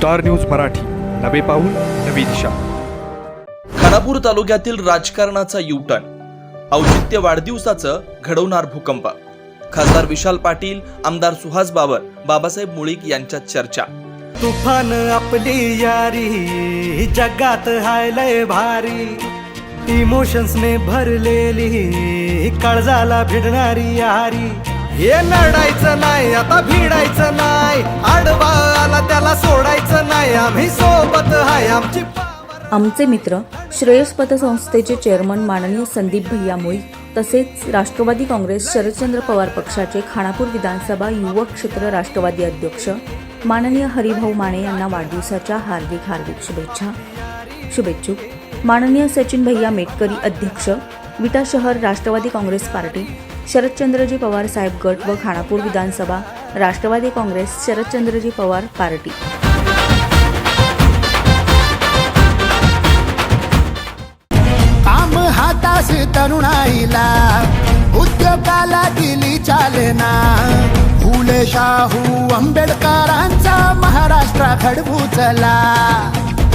Star news Marathi, नवे पाऊल नवी दिशा। खानापूर तालुक्यातील राजकारणाचा युटर्न, औचित्य वाढदिवसाचं घडवणार भूकंप। खासदार विशाल पाटील, आमदार सुहास बाबर, बाबासाहेब मुळीक यांच्यात चर्चा। तुफान आपली यारी जगात हाय लय भारी, इमोशन्सने भरलेली काळजाला भिडणारी यारी। हे लढायचं नाही आता भिडायचं नाही, आडवा आला त्याला सोडायचं नाही, आम्ही सोबत हाय आमची। आमचे मित्र श्रेयस पतसंस्थेचे चेअरमन माननीय संदीप भैया मुळीक तसेच राष्ट्रवादी काँग्रेस शरदचंद्र पवार पक्षाचे खानापूर विधानसभा युवक क्षेत्र राष्ट्रवादी अध्यक्ष माननीय हरिभाऊ माने यांना वाढदिवसाच्या हार्दिक शुभेच्छुक माननीय सचिन भैया मेटकरी अध्यक्ष विटा शहर राष्ट्रवादी काँग्रेस पार्टी शरदचंद्रजी पवार साहेब गट व खानापूर विधानसभा राष्ट्रवादी काँग्रेस शरदचंद्रजी पवार पार्टी। काम हातास तरुणाईला उद्योगाला दिली चालना, फुले शाहू आंबेडकरांचा महाराष्ट्र घडवू चला।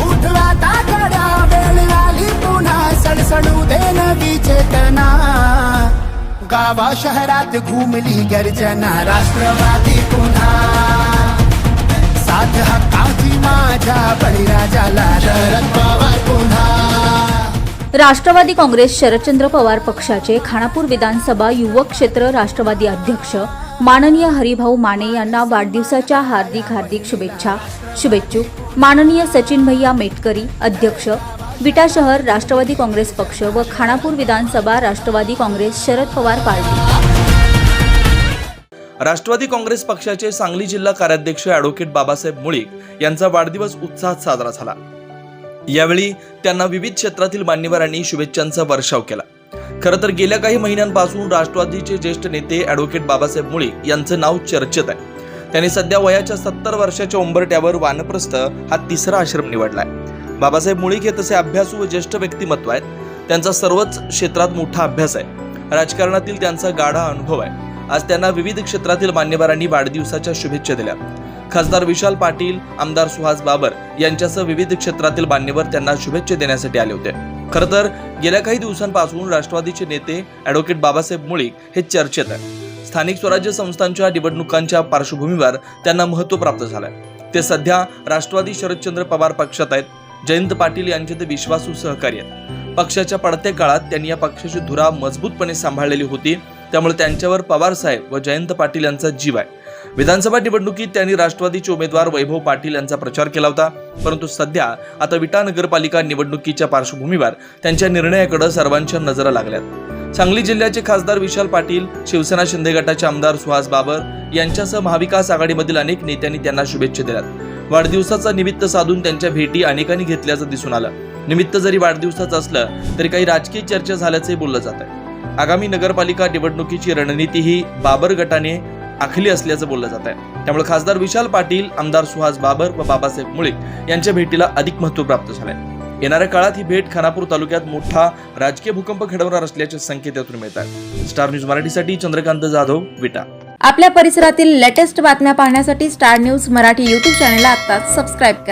उठवा तागड्या वेळ आली पुन्हा सडसडू दे नवी चेतना, गावा शहरात घुमली गर्जना राष्ट्रवादी पुन्हा। साथ हक्काची माझ्या बळीराजाला शरद पवार पुन्हा। राष्ट्रवादी काँग्रेस शरदचंद्र पवार पक्षाचे खानापूर विधानसभा युवक क्षेत्र राष्ट्रवादी अध्यक्ष माननीय हरिभाऊ माने यांना वाढदिवसाच्या हार्दिक शुभेच्छुक माननीय सचिन भैया मेटकरी अध्यक्ष विटा शहर राष्ट्रवादी काँग्रेस पक्ष व खानापूर विधानसभा राष्ट्रवादी काँग्रेस शरद पवार पार्टी। राष्ट्रवादी काँग्रेस पक्षाचे सांगली जिल्हा कार्याध्यक्ष ॲडव्होकेट बाबासाहेब मुळीक यांचा वाढदिवस उत्साहात साजरा झाला। यावेळी त्यांना विविध क्षेत्रातील मान्यवरांनी शुभेच्छांचा वर्षाव केला। खरं तर गेल्या काही महिन्यांपासून राष्ट्रवादीचे ज्येष्ठ नेते ॲडव्होकेट बाबासाहेब मुळीक यांचं नाव चर्चेत आहे। त्यांनी सध्या वयाच्या 70 वर्षाच्या उंबरठ्यावर वानप्रस्थ हा तिसरा आश्रम निवडलाय। बाबासाहेब मुळीक हे तसे अभ्यासू व ज्येष्ठ व्यक्तिमत्व आहेत। त्यांचा सर्वच क्षेत्रात मोठा अभ्यास आहे, राजकारणातील त्यांचा गाढा अनुभव आहे। आज त्यांना विविध क्षेत्रातील मान्यवरांनी वाढदिवसाच्या शुभेच्छा दिल्या। खासदार विशाल पाटील, आमदार सुहास बाबर यांच्यासह विविध क्षेत्रातील मान्यवर त्यांना शुभेच्छा देण्यासाठी आले होते। खरं तर गेल्या काही दिवसांपासून राष्ट्रवादीचे नेते ॲडव्होकेट बाबासाहेब मुळीक हे चर्चेत आहे। स्थानिक स्वराज्य संस्थांच्या निवडणुकांच्या पार्श्वभूमीवर त्यांना महत्त्व प्राप्त झालंय। ते सध्या राष्ट्रवादी शरदचंद्र पवार पक्षात आहेत। जयंत पाटील यांचे ते विश्वासू सहकारी आहेत। पक्षाच्या पडत्या काळात त्यांनी या पक्षाची धुरा मजबूतपणे सांभाळलेली होती, त्यामुळे त्यांच्यावर पवार साहेब व जयंत पाटील यांचा जीव आहे। विधानसभा निवडणुकीत त्यांनी राष्ट्रवादीचे उमेदवार वैभव पाटील यांचा प्रचार केला होता, परंतु सध्या आता विटा नगरपालिका निवडणुकीच्या पार्श्वभूमीवर त्यांच्या निर्णयाकडे सर्वांच्या नजरा लागल्यात। सांगली जिल्ह्याचे खासदार विशाल पाटील, शिवसेना शिंदे गटाचे आमदार सुहास बाबर यांच्यासह महाविकास आघाडीमधील अनेक नेत्यांनी त्यांना शुभेच्छा दिल्यात। वाढदिवसाचा निमित्त साधून त्यांच्या भेटी अनेकांनी घेतल्याचं दिसून आलं। निमित्त जरी वाढदिवसाचं असलं तरी काही राजकीय चर्चा झाल्याचंही बोललं जात आहे। आगामी नगरपालिका निवडणुकीची रणनीती ही बाबर गटाने आखली असल्याचं बोललं जात आहे। त्यामुळे खासदार विशाल पाटील, आमदार सुहास बाबर व बाबासाहेब मुळीक यांच्या भेटीला अधिक महत्त्व प्राप्त झालंय। येणाऱ्या काळात ही भेट खानापूर तालुक्यात मोठा राजकीय भूकंप घडवणार असल्याचे संकेत यातून मिळत आहेत। स्टार न्यूज मराठीसाठी चंद्रकांत जाधव, विटा। आपल्या परिसरातील लेटेस्ट बातम्या पाहण्यासाठी स्टार न्यूज मराठी YouTube चॅनलला आत्ताच सबस्क्राईब करा।